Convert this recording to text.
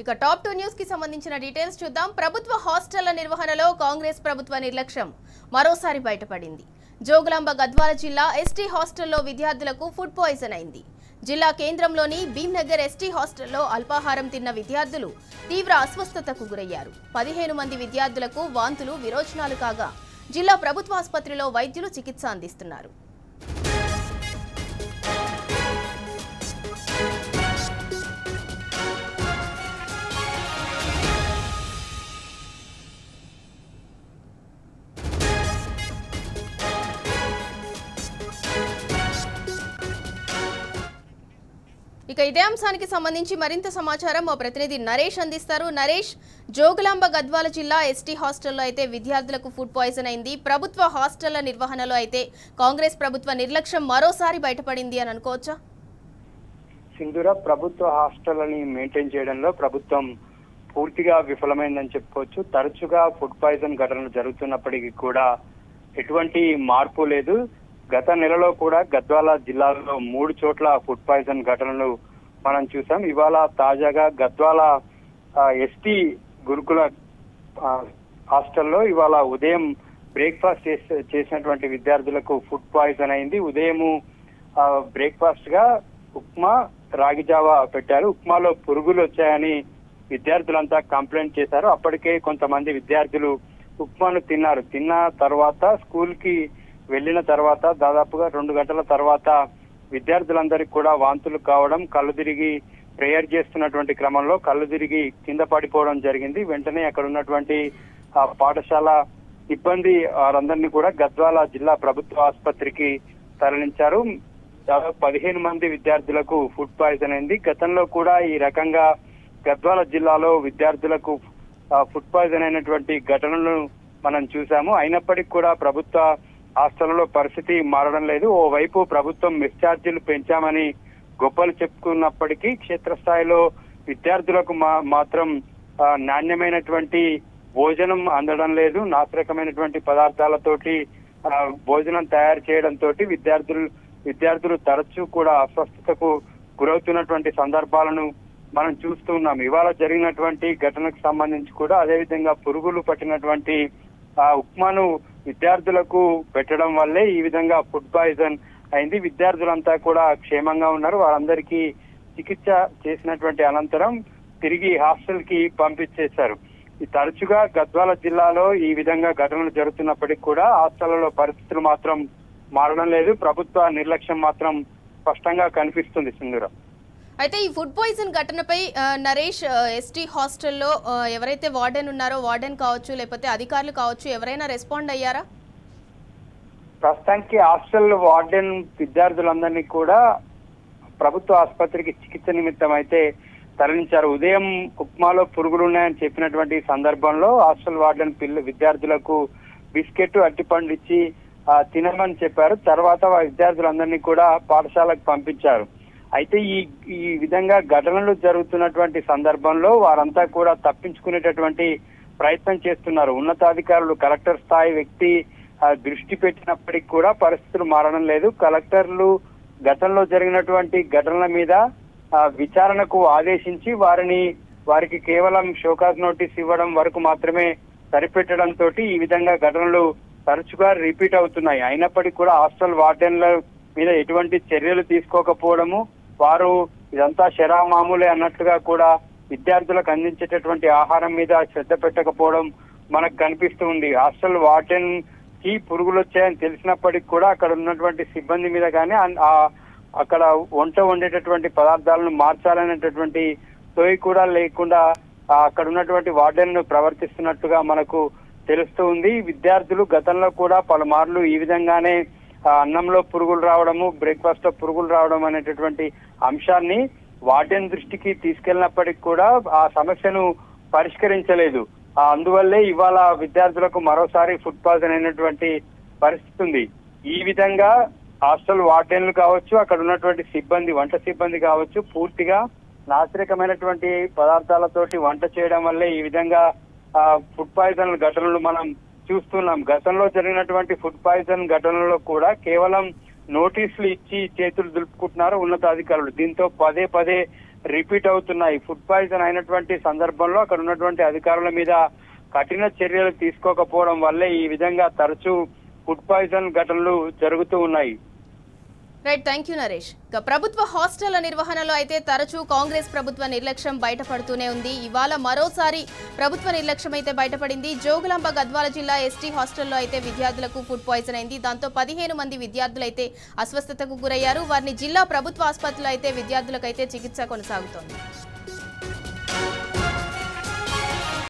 ఇక top 2 news కి సంబంధించిన డీటెయిల్స్ చూద్దాం. ప్రభుత్వ హాస్టళ్ల నిర్వహణలో కాంగ్రెస్ ప్రభుత్వ నిర్లక్ష్యం మరోసారి బయటపడింది. జోగులాంబ గద్వాల జిల్లా ఎస్టీ హాస్టల్లో విద్యార్థులకు ఫుడ్ పాయిజన్ అయింది. జిల్లా కేంద్రంలోని భీంనగర్ ఎస్టీ హాస్టల్లో అల్పాహారం తిన్న విద్యార్థులు తీవ్ర అస్వస్థతకు గురయ్యారు. 15 మంది విద్యార్థులకు వాంతులు, విరోచనాలు కాగా జిల్లా ప్రభుత్వ ఆసుపత్రిలో వైద్యులు చికిత్స అందిస్తున్నారు. ఇక ఇదే అంశానికి సంబంధించి మరింత సమాచారం మా ప్రతినిధి నరేష్ అందిస్తారు. నరేష్, జోగులాంబ గద్వాల జిల్లా ఎస్టీ హాస్టల్లో అయితే విద్యార్థులకు ఫుడ్ పాయిజన్ అయింది. ప్రభుత్వ హాస్టళ్ల నిర్వహణలో అయితే కాంగ్రెస్ ప్రభుత్వ నిర్లక్ష్యం మరోసారి బయటపడింది అని అనుకోవచ్చా? సింధూర, ప్రభుత్వ హాస్టళ్లని మెయింటైన్ చేయడంలో ప్రభుత్వం పూర్తిగా విఫలమైందని చెప్పుకోవచ్చు. తరచుగా ఫుడ్ పాయిజన్ ఘటనలు జరుగుతున్నప్పటికీ కూడా ఎటువంటి మార్పు లేదు. గత నెలలో కూడా గద్వాల జిల్లాలో 3 చోట్ల ఫుడ్ పాయిజన్ ఘటనలు మనం చూసాం. ఇవాళ తాజాగా గద్వాల ఎస్టీ గురుకుల హాస్టల్లో ఇవాళ ఉదయం బ్రేక్ఫాస్ట్ చేసినటువంటి విద్యార్థులకు ఫుడ్ పాయిజన్ అయింది. ఉదయం బ్రేక్ఫాస్ట్ గా ఉప్మా, రాగి జావా పెట్టారు. ఉప్మాలో పురుగులు వచ్చాయని విద్యార్థులంతా కంప్లైంట్ చేశారు. అప్పటికే కొంతమంది విద్యార్థులు ఉప్మాను తిన్నారు. తిన్న తర్వాత స్కూల్ కి వెళ్లిన తర్వాత దాదాపుగా 2 గంటల తర్వాత విద్యార్థులందరికీ కూడా వాంతులు కావడం, కళ్ళు తిరిగి ప్రేయర్ చేస్తున్నటువంటి క్రమంలో కళ్ళు తిరిగి కింద పడిపోవడం జరిగింది. వెంటనే అక్కడ ఉన్నటువంటి పాఠశాల సిబ్బంది వారందరినీ కూడా గద్వాల జిల్లా ప్రభుత్వ ఆసుపత్రికి తరలించారు. దాదాపు 15 మంది విద్యార్థులకు ఫుడ్ పాయిజన్ అయింది. గతంలో కూడా ఈ రకంగా గద్వాల జిల్లాలో విద్యార్థులకు ఫుడ్ పాయిజన్ అయినటువంటి ఘటనలను మనం చూసాము. అయినప్పటికీ కూడా ప్రభుత్వ హాస్టల్లో పరిస్థితి మారడం లేదు. ఓవైపు ప్రభుత్వం మెస్ ఛార్జీలు పెంచామని గొప్పలు చెప్పుకున్నప్పటికీ క్షేత్రస్థాయిలో విద్యార్థులకు మాత్రం నాణ్యమైనటువంటి భోజనం అందడం లేదు. నాసిరకమైనటువంటి పదార్థాలతోటి భోజనం తయారు చేయడంతో విద్యార్థులు తరచూ కూడా అస్వస్థతకు గురవుతున్నటువంటి సందర్భాలను మనం చూస్తూ ఉన్నాం. ఇవాళ జరిగినటువంటి ఘటనకు సంబంధించి కూడా అదేవిధంగా పురుగులు పట్టినటువంటి ఉప్మాను విద్యార్థులకు పెట్టడం వల్లే ఈ విధంగా ఫుడ్ పాయిజన్ అయింది. విద్యార్థులంతా కూడా క్షేమంగా ఉన్నారు. వారందరికీ చికిత్స చేసినటువంటి అనంతరం తిరిగి హాస్టల్ కి పంపించేశారు. ఈ తరచుగా గద్వాల జిల్లాలో ఈ విధంగా ఘటనలు జరుగుతున్నప్పటికీ కూడా హాస్టళ్లలో పరిస్థితులు మాత్రం మారడం లేదు. ప్రభుత్వ నిర్లక్ష్యం మాత్రం స్పష్టంగా కనిపిస్తుంది. సింధూర, అయితే ఈ ఫుడ్ పాయిజన్ ఘటనపై నరేష్, ఎస్టీ హాస్టల్లో ఎవరైతే వార్డెన్ ఉన్నారో వార్డెన్ కావచ్చు లేకపోతే అధికారులు కావచ్చు ఎవరైనా రెస్పాండ్ అయ్యారా? ప్రస్తుతానికి హాస్టల్ వార్డెన్ విద్యార్థులందరినీ కూడా ప్రభుత్వ ఆసుపత్రికి చికిత్స నిమిత్తం అయితే తరలించారు. ఉదయం ఉప్మాలో పురుగులు ఉన్నాయని చెప్పినటువంటి సందర్భంలో హాస్టల్ వార్డెన్ విద్యార్థులకు బిస్కెట్, అట్టిపండు ఇచ్చి తినమని చెప్పారు. తర్వాత విద్యార్థులందరినీ కూడా పాఠశాలకు పంపించారు. అయితే ఈ విధంగా ఘటనలు జరుగుతున్నటువంటి సందర్భంలో వారంతా కూడా తప్పించుకునేటటువంటి ప్రయత్నం చేస్తున్నారు. ఉన్నతాధికారులు, కలెక్టర్ స్థాయి వ్యక్తి దృష్టి పెట్టినప్పటికీ కూడా పరిస్థితులు మారడం లేదు. కలెక్టర్లు గతంలో జరిగినటువంటి ఘటనల మీద విచారణకు ఆదేశించి వారికి కేవలం షోకాజ్ నోటీస్ ఇవ్వడం వరకు మాత్రమే సరిపెట్టడంతో ఈ విధంగా ఘటనలు తరచుగా రిపీట్ అవుతున్నాయి. అయినప్పటికీ కూడా హాస్టల్ వార్డెన్ల మీద ఎటువంటి చర్యలు తీసుకోకపోవడము, వారు ఇదంతా శరా మామూలే అన్నట్లుగా కూడా విద్యార్థులకు అందించేటటువంటి ఆహారం మీద శ్రద్ధ పెట్టకపోవడం మనకు కనిపిస్తూ ఉంది. హాస్టల్ వార్డెన్ కి పురుగులు వచ్చాయని తెలిసినప్పటికీ కూడా అక్కడ ఉన్నటువంటి సిబ్బంది మీద కానీ అక్కడ వంట వండేటటువంటి పదార్థాలను మార్చాలనేటటువంటి సోయి కూడా లేకుండా అక్కడ ఉన్నటువంటి వార్డెన్ ప్రవర్తిస్తున్నట్టుగా మనకు తెలుస్తూ ఉంది. విద్యార్థులు గతంలో కూడా పలుమార్లు ఈ విధంగానే అన్నంలో పురుగులు రావడము, బ్రేక్ఫాస్ట్ లో పురుగులు రావడం అనేటటువంటి అంశాన్ని వార్డెన్ దృష్టికి తీసుకెళ్లినప్పటికీ కూడా ఆ సమస్యను పరిష్కరించలేదు. అందువల్లే ఇవాళ విద్యార్థులకు మరోసారి ఫుడ్ పాయిజన్ అయినటువంటి పరిస్థితి ఉంది. ఈ విధంగా హాస్టల్ వార్డెన్లు కావచ్చు, అక్కడ ఉన్నటువంటి సిబ్బంది, వంట సిబ్బంది కావచ్చు, పూర్తిగా నాసిరకమైనటువంటి పదార్థాలతోటి వంట చేయడం వల్లే ఈ విధంగా ఫుడ్ పాయిజన్ ఘటనలు మనం చూస్తున్నాం. గతంలో జరిగినటువంటి ఫుడ్ పాయిజన్ ఘటనలో కూడా కేవలం నోటీసులు ఇచ్చి చేతులు దులుపుకుంటున్నారు ఉన్నతాధికారులు. దీంతో పదే రిపీట్ అవుతున్నాయి. ఫుడ్ పాయిజన్ అయినటువంటి సందర్భంలో అక్కడ ఉన్నటువంటి అధికారుల మీద కఠిన చర్యలు తీసుకోకపోవడం వల్లే ఈ విధంగా తరచూ ఫుడ్ పాయిజన్ ఘటనలు జరుగుతూ ఉన్నాయి. Right, thank you Naresh. ప్రభుత్వ హాస్టళ్ల నిర్వహణలో అయితే తరచూ కాంగ్రెస్ ప్రభుత్వ నిర్లక్ష్యం బయటపడుతూనే ఉంది. ఇవాళ మరోసారి ప్రభుత్వ నిర్లక్ష్యం అయితే బయటపడింది. జోగులాంబ గద్వాల జిల్లా ఎస్టీ హాస్టల్లో అయితే విద్యార్థులకు ఫుడ్ పాయిజన్ అయింది. దాంతో 15 మంది విద్యార్థులు అయితే అస్వస్థతకు గురయ్యారు. వారిని జిల్లా ప్రభుత్వ ఆసుపత్రిలో అయితే విద్యార్థులకైతే చికిత్స కొనసాగుతోంది.